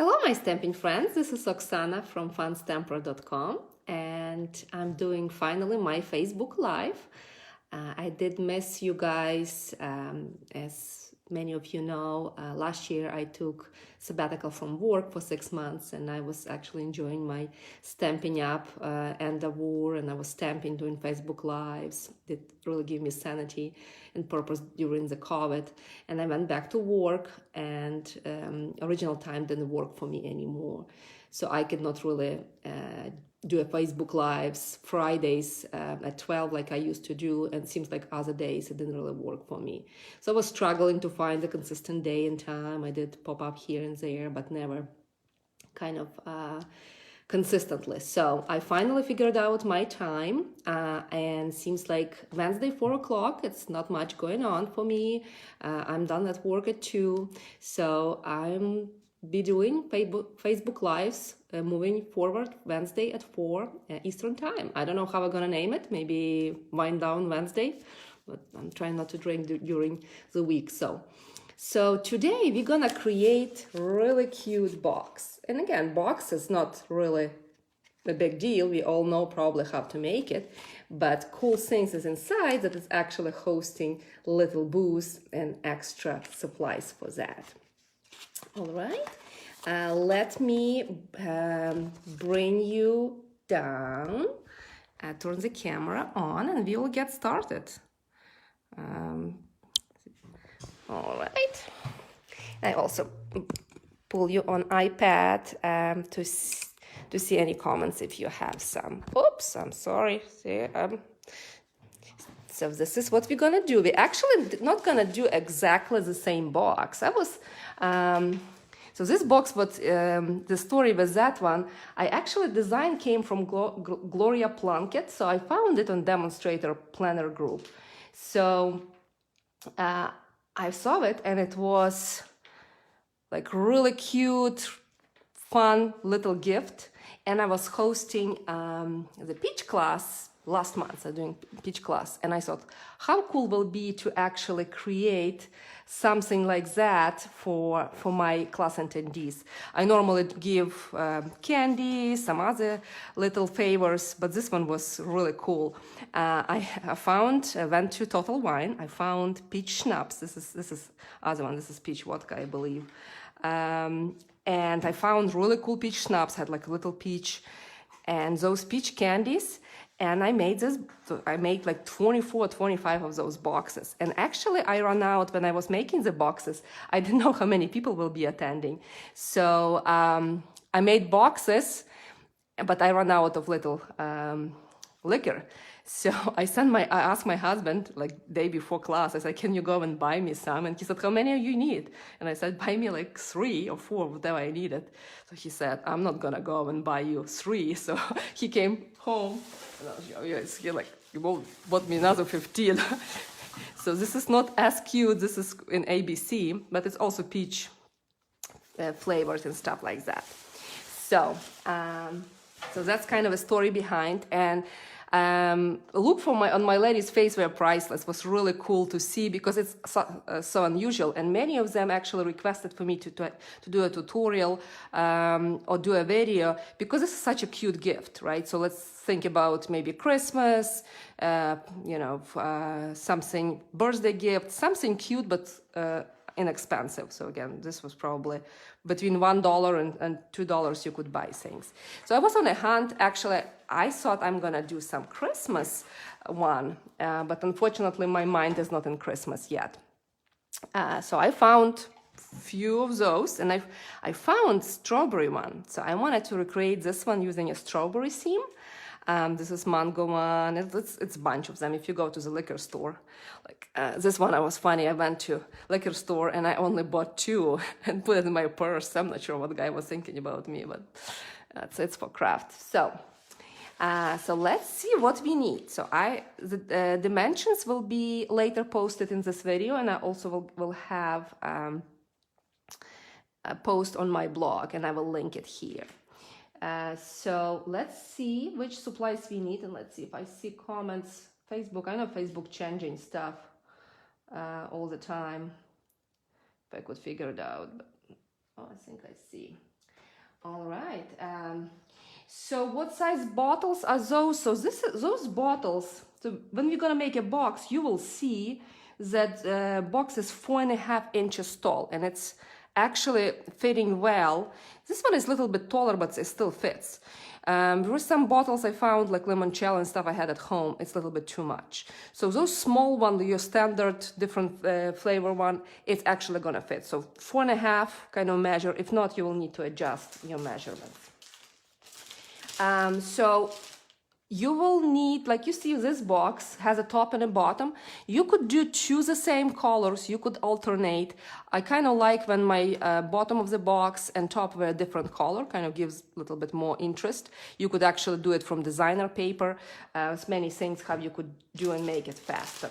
Hello, my stamping friends. This is Oksana from funstamper.com, and I'm doing finally my Facebook Live. I did miss you guys. As many of you know, last year I took sabbatical from work for 6 months, and I was actually enjoying my stamping up end of war, and I was stamping, doing Facebook Lives. It really gave me sanity and purpose during the COVID. And I went back to work, and original time didn't work for me anymore. So I could not really do a Facebook Lives Fridays at 12 like I used to do, and it seems like other days it didn't really work for me. So I was struggling to find a consistent day and time. I did pop up here and there, but never kind of consistently. So I finally figured out my time, and seems like Wednesday 4 o'clock, it's not much going on for me. I'm done at work at 2, so I'm be doing Facebook Lives moving forward Wednesday at 4 Eastern time. I don't know how I'm gonna name it, maybe Wind Down Wednesday, but I'm trying not to drink during the week. So today we're gonna create really cute box. And again, box is not really a big deal. We all know probably how to make it, but cool things is inside that is actually hosting little booths and extra supplies for that. All right, let me bring you down, turn the camera on, and we will get started. All right, I also pull you on iPad to see any comments if you have some. Oops, I'm sorry. See, so this is what we're gonna do. We're actually not gonna do exactly the same box. So this box, but the story with that one, I actually design came from Gloria Plunkett. So I found it on Demonstrator Planner Group. So I saw it, and it was like really cute, fun little gift. And I was hosting the pitch class last month. I'm doing pitch class, and I thought, how cool will it be to actually create something like that for my class attendees. I normally give candy, some other little favors, but this one was really cool. I went to Total Wine. I found peach schnapps. This is other one. This is peach vodka, I believe. And I found really cool peach schnapps, had like a little peach, and those peach candies. And I made like 24, 25 of those boxes. And actually I ran out when I was making the boxes. I didn't know how many people will be attending. So I made boxes, but I ran out of little liquor. So I asked my husband, like day before class, I said, can you go and buy me some? And he said, how many do you need? And I said, buy me like 3 or 4, whatever I needed. So he said, I'm not gonna go and buy you 3. So he came home, and he like, you bought me another 15. So this is not as cute, this is in ABC, but it's also peach flavors and stuff like that. So that's kind of a story behind. And look for on my lady's face were priceless. Was really cool to see because it's so unusual, and many of them actually requested for me to do a tutorial or do a video because it's such a cute gift, right? So let's think about maybe Christmas, something birthday gift, something cute but inexpensive. So again, this was probably between $1 and $2 you could buy things. So I was on a hunt. Actually, I thought I'm gonna do some Christmas one, but unfortunately my mind is not in Christmas yet. So I found few of those, and I found strawberry one. So I wanted to recreate this one using a strawberry theme. This is mango one. It's a bunch of them. If you go to the liquor store, like this one, I was funny. I went to liquor store and I only bought 2 and put it in my purse. I'm not sure what the guy was thinking about me, but it's for craft. So let's see what we need. So the dimensions will be later posted in this video, and I also will have a post on my blog, and I will link it here. So let's see which supplies we need, and let's see if I see comments. Facebook, I know Facebook changing stuff all the time. If I could figure it out, but I think I see. All right. So what size bottles are those? So those bottles, so when we're gonna make a box, you will see that box is 4.5 inches tall, and it's actually fitting well. This one is a little bit taller, but it still fits. There were some bottles I found, like limoncello and stuff I had at home. It's a little bit too much. So those small one, your standard different flavor one, it's actually gonna fit. So 4.5 kind of measure. If not, you will need to adjust your measurements. So you will need, like you see this box has a top and a bottom. You could choose the same colors, you could alternate. I kind of like when my bottom of the box and top were a different color, kind of gives a little bit more interest. You could actually do it from designer paper. There's many things how you could do and make it faster.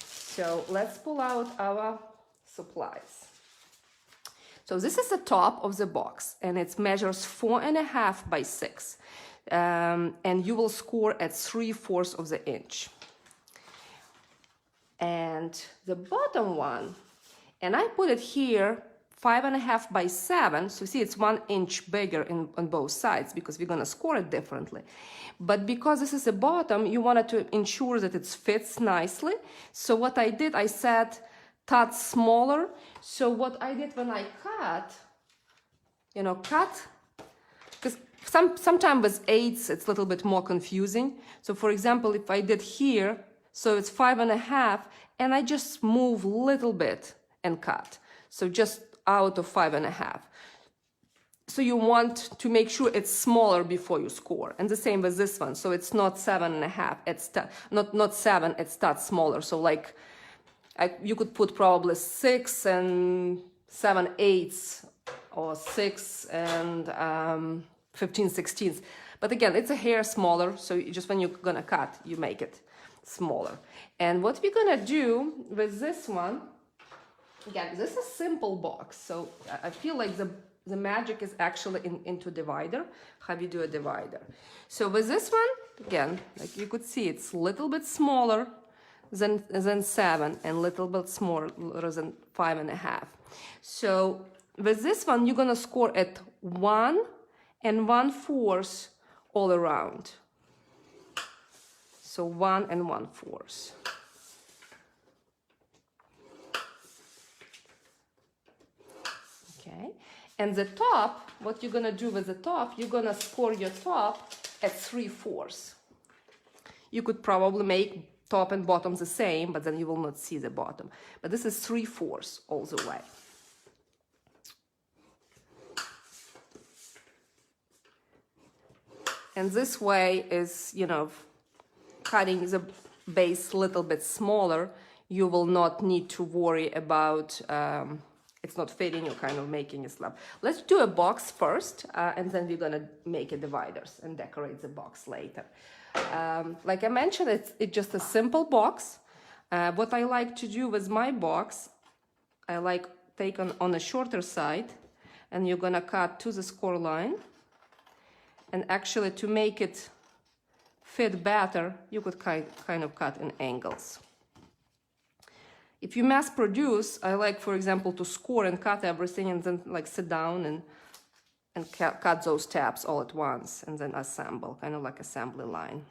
So let's pull out our supplies. So this is the top of the box, and it measures 4.5 by 6. And you will score at 3/4 of the inch. And the bottom one, and I put it here 5.5 by 7. So you see it's 1 inch bigger on both sides because we're gonna score it differently. But because this is the bottom, you wanted to ensure that it fits nicely. So what I did, I said cut smaller. So what I did when I cut, because sometimes with 8s, it's a little bit more confusing. So for example, if I did here, so it's 5.5, and I just move a little bit and cut. So just out of 5.5. So you want to make sure it's smaller before you score. And the same with this one. So it's not 7.5, it's not 7, it starts smaller. So like you could put probably 6 and 7/8 or 6 and 15/16. But again, it's a hair smaller, so just when you're gonna cut, you make it smaller. And what we're gonna do with this one, again, this is a simple box, so I feel like the magic is actually into divider, how you do a divider. So with this one, again, like you could see, it's a little bit smaller than 7 and a little bit smaller than 5.5. So with this one, you're gonna score at 1 and 1/4 all around. So 1 and 1/4. Okay, and the top, what you're gonna do with the top, you're gonna score your top at 3/4. You could probably make top and bottom the same, but then you will not see the bottom. But this is 3/4 all the way. And this way is, cutting the base a little bit smaller. You will not need to worry about it's not fitting, you're kind of making a slab. Let's do a box first, and then we're gonna make a dividers and decorate the box later. Like I mentioned, it's just a simple box. What I like to do with my box, I like take on the shorter side, and you're gonna cut to the score line. And actually, to make it fit better, you could kind of cut in angles. If you mass produce, I like, for example, to score and cut everything and then like sit down and cut those tabs all at once and then assemble, kind of like assembly line.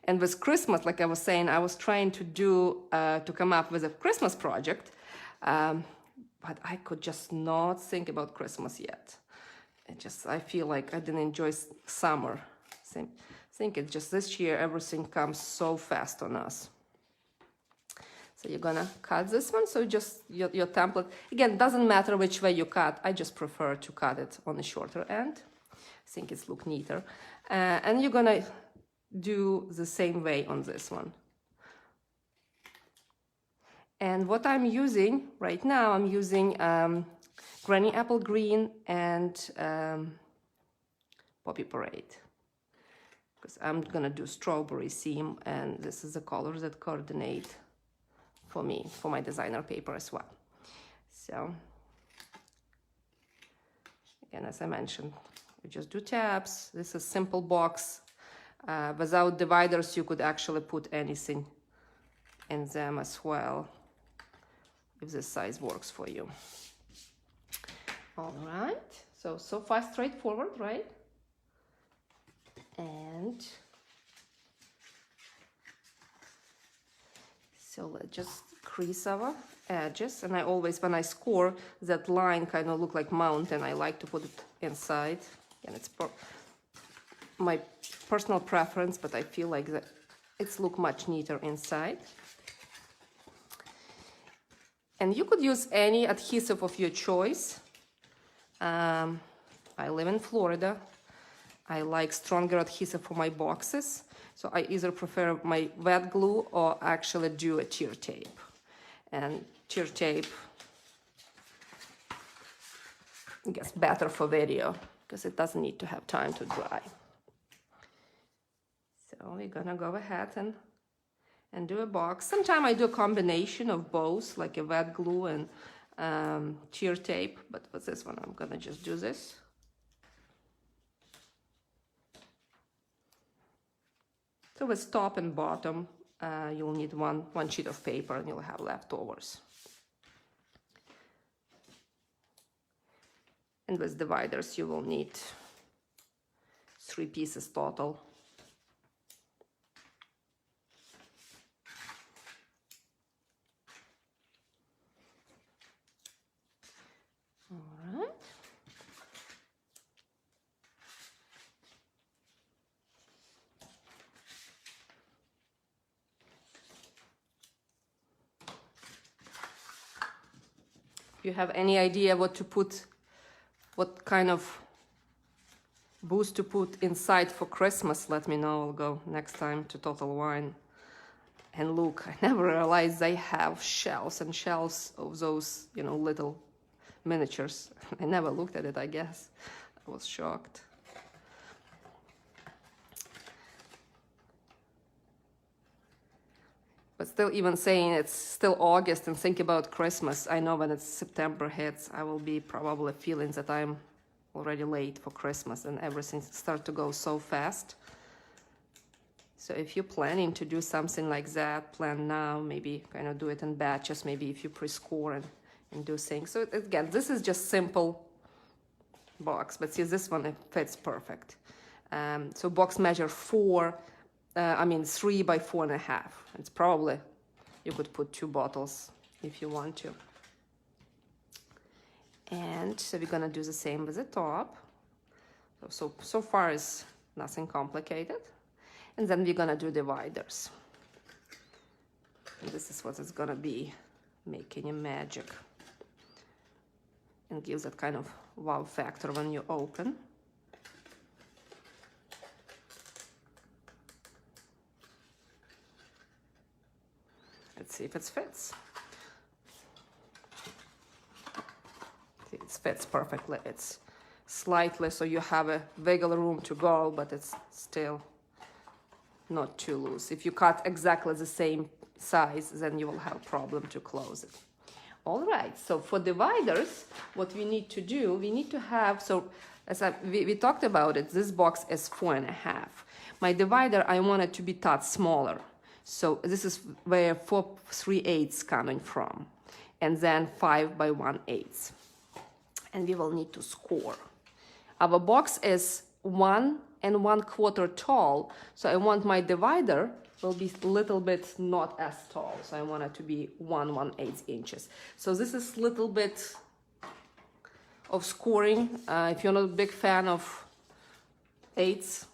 And with Christmas, like I was saying, I was trying to come up with a Christmas project, but I could just not think about Christmas yet. I feel like I didn't enjoy summer. I think it's just this year, everything comes so fast on us. So you're gonna cut this one, so just your template. Again, doesn't matter which way you cut, I just prefer to cut it on the shorter end. I think it's look neater. And you're gonna do the same way on this one. And what I'm using right now, I'm using Granny Apple Green and Poppy Parade. Because I'm gonna do strawberry theme, and this is the colors that coordinate for me, for my designer paper as well. So, again, as I mentioned, we just do tabs. This is a simple box. Without dividers, you could actually put anything in them as well, if this size works for you. All right, So far straightforward, right? And so let's just crease our edges. And I always, when I score, that line kind of look like mountain. I like to put it inside. And it's my personal preference, but I feel like that it's look much neater inside. And you could use any adhesive of your choice. I live in Florida. I like stronger adhesive for my boxes. So I either prefer my wet glue or actually do a tear tape. And tear tape, I guess, better for video because it doesn't need to have time to dry. So we're gonna go ahead and do a box. Sometimes I do a combination of both, like a wet glue and tear tape, but for this one, I'm gonna just do this. So with top and bottom, you'll need one sheet of paper and you'll have leftovers. And with dividers, you will need 3 pieces total. All right. If you have any idea what kind of booze to put inside for Christmas, let me know. I'll go next time to Total Wine and look. I never realized they have shelves and shelves of those, little miniatures. I never looked at it, I guess. I was shocked. But still, even saying it's still August and think about Christmas, I know when it's September hits, I will be probably feeling that I'm already late for Christmas and everything starts to go so fast. So if you're planning to do something like that, plan now, maybe kind of do it in batches, maybe if you pre-score and do things. So again, this is just simple box, but see this one, it fits perfect. So box measure 3 by 4.5. It's probably, you could put 2 bottles if you want to. And so we're gonna do the same with the top. So far is nothing complicated. And then we're gonna do dividers. And this is what it's gonna be, making a magic. And gives that kind of wow factor when you open. Let's see if it fits. See, it fits perfectly. It's slightly, so you have a wiggle room to go, but it's still not too loose. If you cut exactly the same size, then you will have a problem to close it. All right, so for dividers, what we need to do, we need to have, so as we talked about it, this box is 4.5. My divider, I want it to be touch smaller. So this is where 4 3/8 coming from, and then 5 by 1/8. And we will need to score. Our box is 1 1/4 tall, so I want my divider will be a little bit not as tall. So I want it to be 1 1/8 inches. So this is a little bit of scoring. If you're not a big fan of 8s,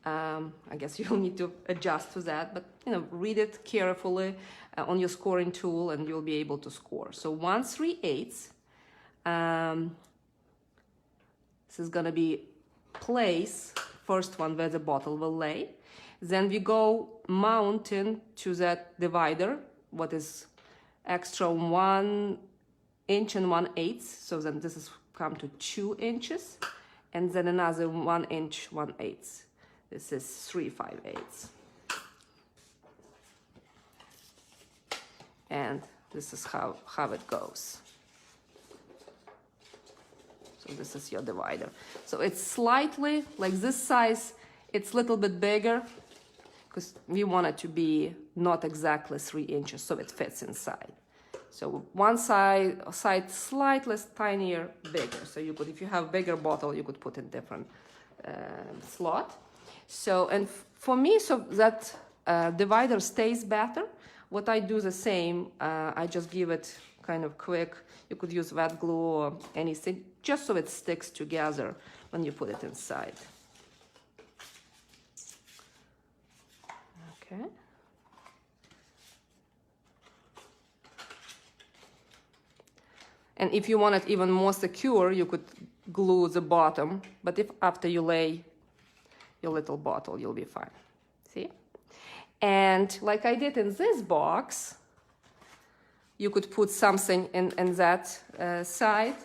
I guess you'll need to adjust to that, but read it carefully on your scoring tool and you'll be able to score. So 1 3/8. This is gonna be place, first one where the bottle will lay. Then we go mounting to that divider, what is extra 1 inch and 1/8. So then this is come to 2 inches, and then another 1 inch 1/8. This is 3 5/8. And this is how it goes. So this is your divider. So it's slightly, like this size, it's a little bit bigger because we want it to be not exactly 3 inches, so it fits inside. So one side slightly tinier, bigger. So you could, if you have bigger bottle, you could put in different slot. So, and for me, so that divider stays better, what I do the same, I just give it kind of quick. You could use wet glue or anything, just so it sticks together when you put it inside. Okay. And if you want it even more secure, you could glue the bottom, but if after you lay your little bottle, you'll be fine. See? And like I did in this box, you could put something in that side.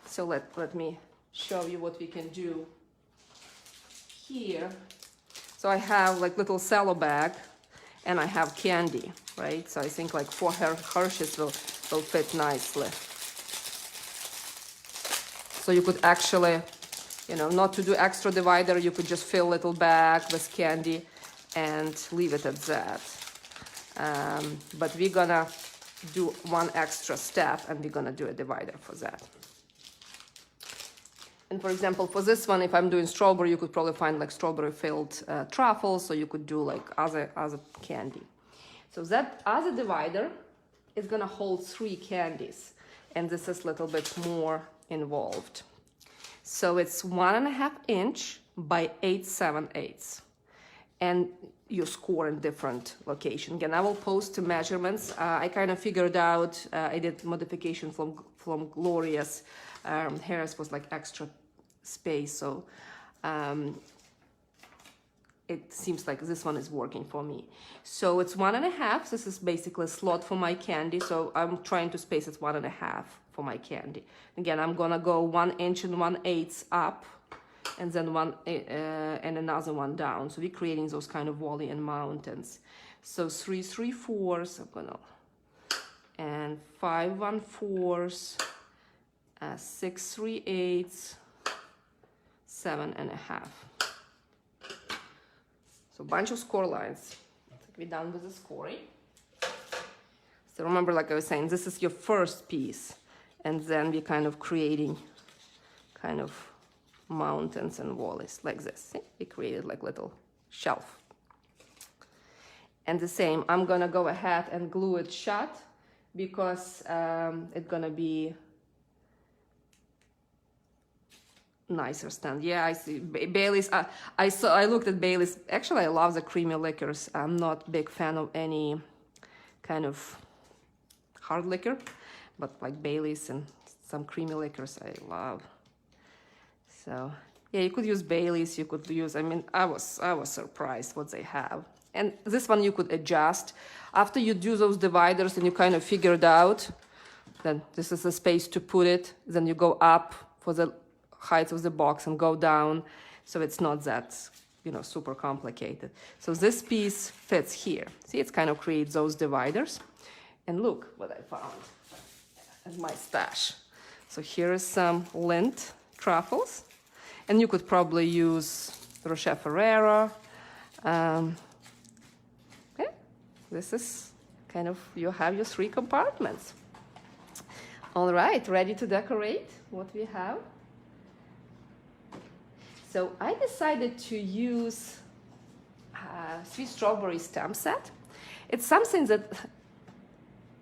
So let me show you what we can do here. So I have like little cello bag and I have candy, right? So I think like 4 Hershey's will fit nicely. So you could actually, you know, not to do extra divider, you could just fill a little bag with candy and leave it at that. But we're gonna do one extra step and we're gonna do a divider for that. And for example, for this one, if I'm doing strawberry, you could probably find like strawberry filled truffles, so you could do like other candy. So that other divider is gonna hold 3 candies, and this is a little bit more involved. So it's 1.5 inch by 8/7/8, and you score in different locations. Again, I will post the measurements. I kind of figured out, I did modification from Gloria's. Hers was like extra space, so it seems like this one is working for me. So it's 1.5. This is basically a slot for my candy, so I'm trying to space it 1.5 for my candy. Again, I'm gonna go 1 inch and 1/8 up, and then one and another one down. So we're creating those kind of valley and mountains. So 3 3/4, I'm gonna, and 5 1/4, 6 3/8, 7.5. So a bunch of score lines. We're done with the scoring. So remember, like I was saying, this is your first piece, and then we're kind of creating kind of mountains and valleys like this. See? We created like little shelf. And the same, I'm gonna go ahead and glue it shut because it's gonna be nicer stand. Yeah, I see Bailey's. I looked at Bailey's. Actually, I love the creamy liquors. I'm not a big fan of any kind of hard liquor, but like Bailey's and some creamy liquors I love. So yeah, you could use Bailey's. You could use. I mean, I was surprised what they have. And this one you could adjust after you do those dividers and you kind of figure it out. Then this is the space to put it. Then you go up for the height of the box and go down, so it's not that, you know, super complicated. So this piece fits here. See, it's kind of creates those dividers. And look what I found in my stash. So here is some Lindt truffles, and you could probably use Rocher Ferrera. Okay, this is kind of, you have your 3 compartments. All right, ready to decorate what we have. So I decided to use Sweet Strawberry stamp set. It's something that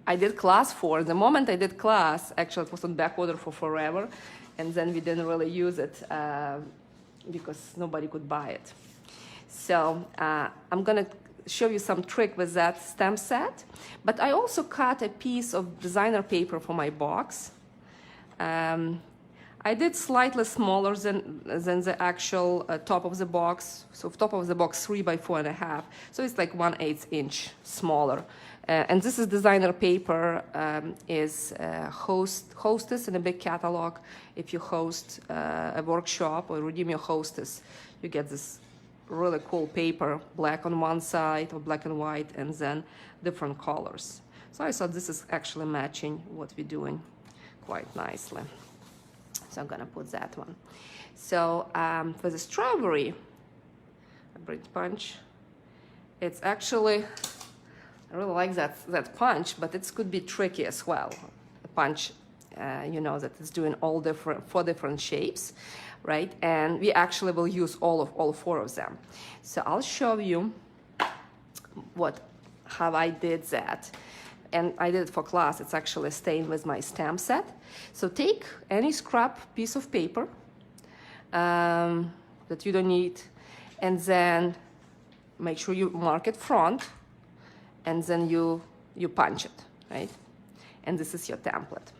I did class for. The moment I did class, actually it was on back order for forever, and then we didn't really use it because nobody could buy it. So I'm gonna show you some trick with that stamp set, but I also cut a piece of designer paper for my box. I did slightly smaller than the actual top of the box. So top of the box 3 by 4.5. So it's like 1/8 inch smaller. And this is designer paper, is Hostess in a big catalog. If you host a workshop or redeem your Hostess, you get this really cool paper, black on one side or black and white, and then different colors. So I thought this is actually matching what we're doing quite nicely. So I'm gonna put that one. So for the strawberry Brit Punch, it's actually I really like that punch, but it could be tricky as well. The punch, you know, that it's doing all four different shapes, right? And we actually will use all four of them. So I'll show you how I did that. And I did it for class. It's actually staying with my stamp set. So take any scrap piece of paper that you don't need, and then make sure you mark it front, and then you punch it, right? And this is your template.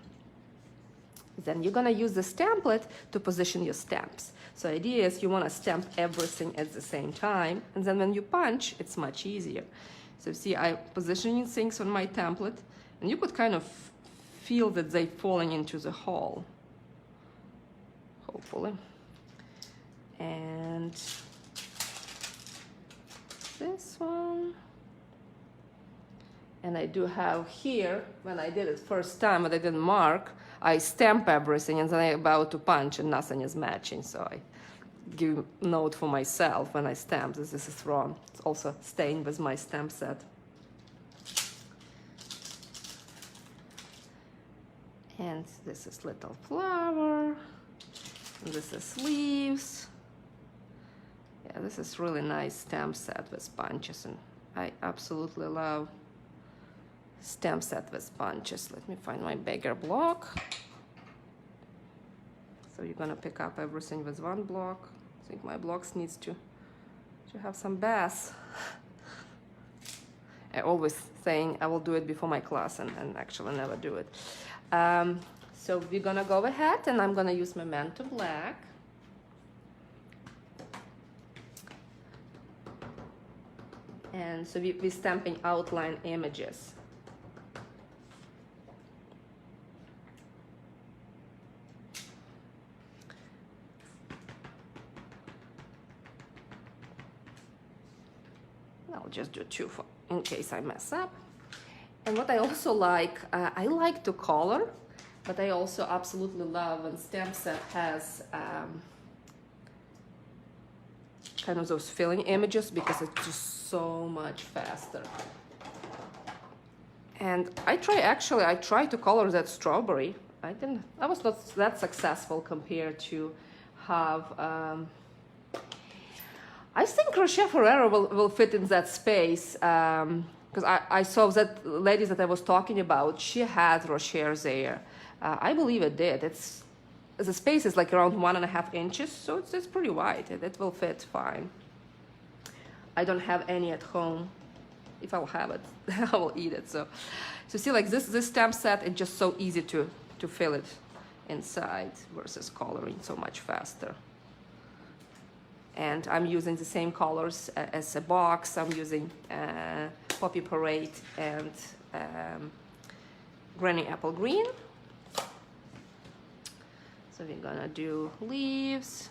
Then you're gonna use this template to position your stamps. So the idea is you wanna stamp everything at the same time, and then when you punch, it's much easier. So see, I'm positioning things on my template, and you could kind of feel that they're falling into the hole, hopefully. And this one. And I do have here, when I did it first time, but I didn't mark, I stamp everything, and then I'm about to punch, and nothing is matching. So I give a note for myself when I stamp this is wrong. It's also staying with my stamp set. And this is little flower, and this is leaves. Yeah, this is really nice stamp set with bunches, and I absolutely love stamp set with bunches. Let me find my bigger block. So you're gonna pick up everything with one block. I think my blocks needs to have some bass. I always saying I will do it before my class, and actually never do it. So we're gonna go ahead, and I'm gonna use Memento Black. And so we're stamping outline images. I'll just do two in case I mess up. And what I also like, I like to color, but I also absolutely love when stamp set has kind of those filling images, because it's just so much faster. And I tried to color that strawberry. I was not that successful compared to have, I think Crochet Forever will fit in that space, because I saw that lady that I was talking about, she had Rocher there. I believe it did. The space is like around 1.5 inches, so it's pretty wide. It will fit fine. I don't have any at home. If I'll have it, I will eat it. So see, like this stamp set, it's just so easy to fill it inside versus coloring so much faster. And I'm using the same colors as a box. I'm using Poppy Parade and Granny Apple Green. So we're gonna do leaves.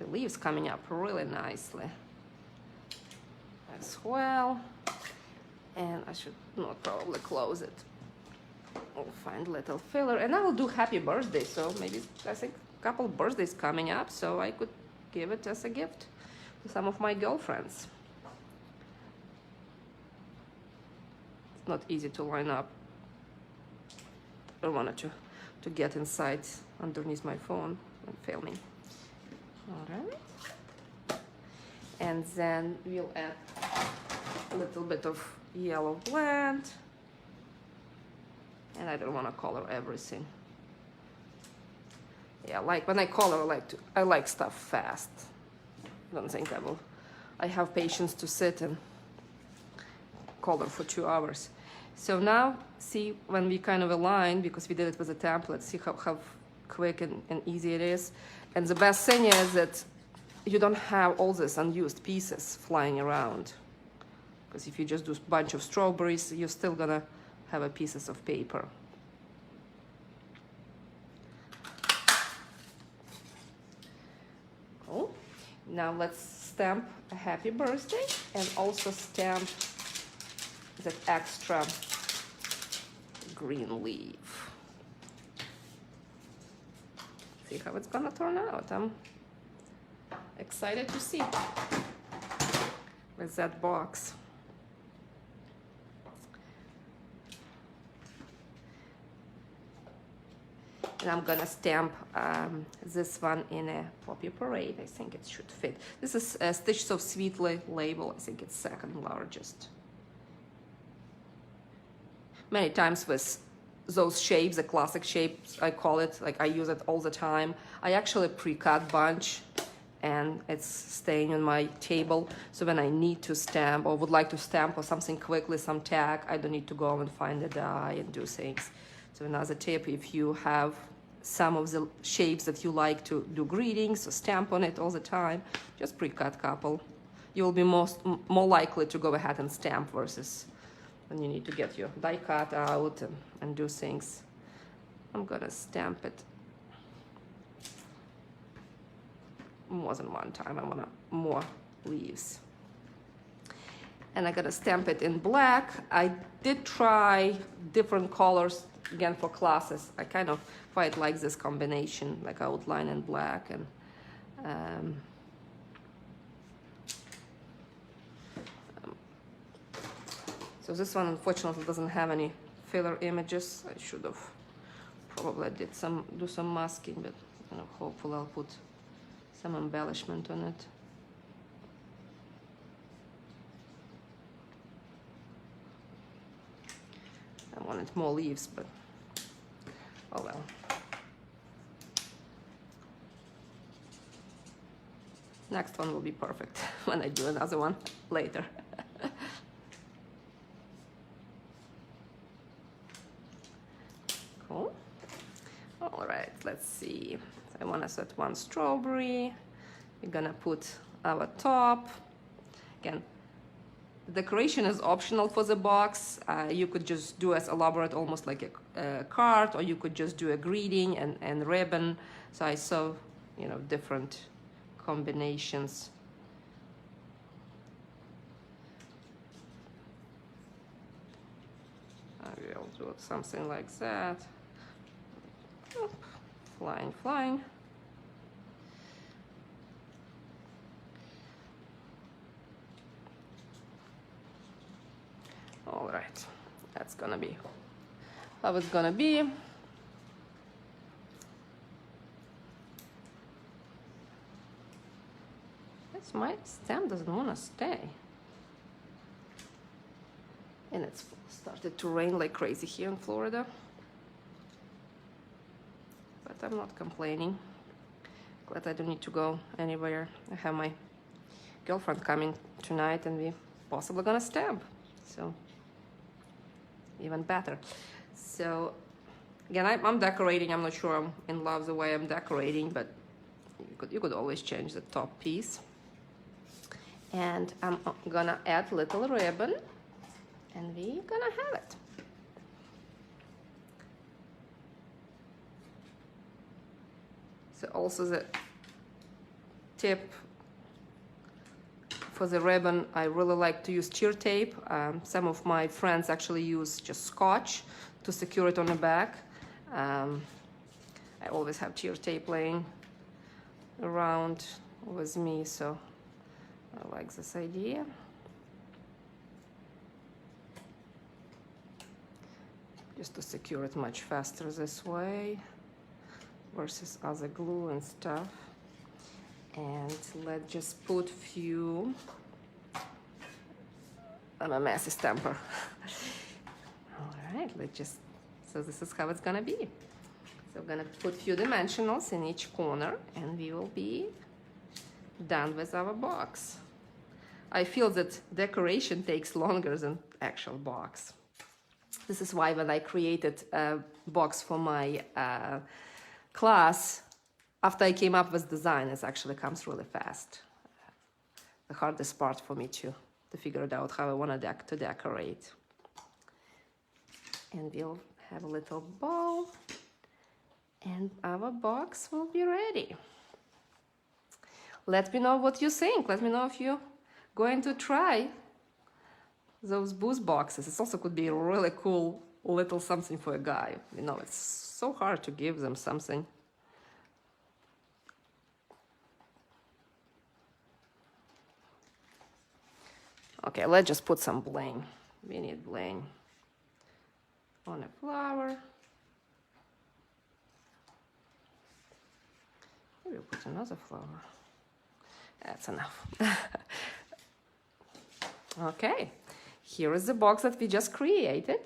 The leaves coming up really nicely as well. And I should not probably close it. I'll find little filler, and I will do happy birthday. So maybe I think a couple birthdays coming up, so I could give it as a gift to some of my girlfriends. It's not easy to line up. I wanted to get inside underneath my phone when filming. All right. And then we'll add a little bit of yellow blend. And I don't want to color everything. Yeah, like when I color, I like stuff fast. I don't think I have patience to sit and color for 2 hours. So now, see, when we kind of align, because we did it with a template, see how quick and easy it is. And the best thing is that you don't have all these unused pieces flying around. Because if you just do a bunch of strawberries, you're still gonna have a pieces of paper. Cool. Now let's stamp a happy birthday and also stamp that extra green leaf. See how it's gonna turn out. I'm excited to see. with that box. And I'm gonna stamp this one in a Poppy Parade. I think it should fit. This is Stitch So Sweetly label. I think it's second largest. Many times with those shapes, the classic shapes, I call it, like I use it all the time. I actually pre-cut bunch and it's staying on my table. So when I need to stamp or would like to stamp or something quickly, some tag, I don't need to go and find a die and do things. So another tip, if you have some of the shapes that you like to do greetings or stamp on it all the time, just pre-cut couple. You'll be more likely to go ahead and stamp versus when you need to get your die cut out and do things. I'm gonna stamp it more than one time. I want more leaves. And I'm gonna stamp it in black. I did try different colors again for classes. I kind of quite like this combination, like outline and black. And so this one unfortunately doesn't have any filler images. I should have probably do some masking, but you know, hopefully I'll put some embellishment on it. I wanted more leaves, but oh well. Next one will be perfect when I do another one later. Cool. All right, let's see. I want to set one strawberry. We're gonna put our top. Again, the decoration is optional for the box. You could just do as elaborate, almost like a card, or you could just do a greeting and ribbon. So I saw, you know, different combinations. I will do something like that. Oh, flying. All right, that's gonna be how it's gonna be. My stamp doesn't want to stay. And it's started to rain like crazy here in Florida. But I'm not complaining. Glad I don't need to go anywhere. I have my girlfriend coming tonight and we possibly gonna stamp. So even better. So again, I'm decorating. I'm not sure I'm in love the way I'm decorating, but you could always change the top piece. And I'm gonna add little ribbon and we're gonna have it. So also the tip for the ribbon, I really like to use cheer tape. Some of my friends actually use just scotch to secure it on the back. I always have cheer tape laying around with me, so I like this idea. Just to secure it much faster this way versus other glue and stuff. And let's just put few. I'm a messy stamper. All right, so this is how it's gonna be. So I'm gonna put few dimensionals in each corner and we will be done with our box. I feel that decoration takes longer than actual box. This is why when I created a box for my class, after I came up with design, it actually comes really fast. The hardest part for me to figure it out how I want to decorate. And we'll have a little bow and our box will be ready. Let me know what you think. Let me know if you're going to try those Boozy boxes. It also could be a really cool little something for a guy. You know, it's so hard to give them something. Okay, let's just put some bling. We need bling on a flower. Maybe we'll put another flower. That's enough. Okay, here is the box that we just created.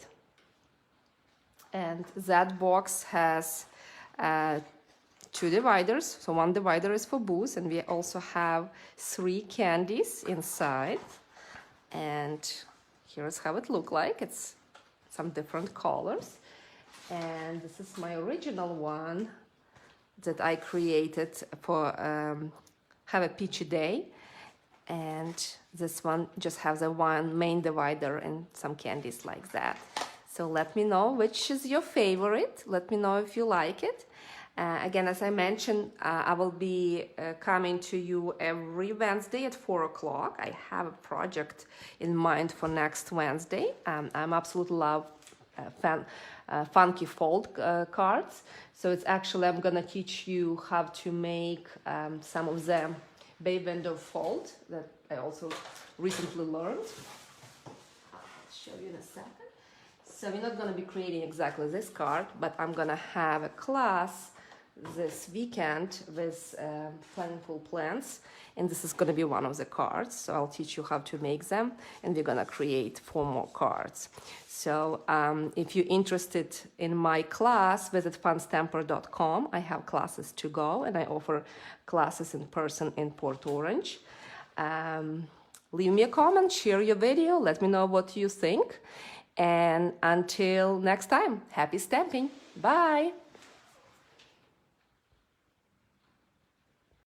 And that box has 2 dividers. So one divider is for Booze, and we also have 3 candies inside. And here's how it looks like. It's some different colors. And this is my original one that I created for Have a Peachy Day. And this one just has a one main divider and some candies like that. So let me know which is your favorite. Let me know if you like it. Again, as I mentioned, I will be coming to you every Wednesday at 4 o'clock. I have a project in mind for next Wednesday. I'm absolutely love funky fold cards. So it's actually, I'm gonna teach you how to make some of the bay window fold that I also recently learned. I'll show you in a second. So we're not going to be creating exactly this card, but I'm going to have a class this weekend with Planful Plans, and this is going to be one of the cards. So I'll teach you how to make them, and we're going to create 4 more cards. So if you're interested in my class, visit funstamper.com. I have classes to go, and I offer classes in person in Port Orange. Leave me a comment, share your video, let me know what you think. And until next time, happy stamping. Bye.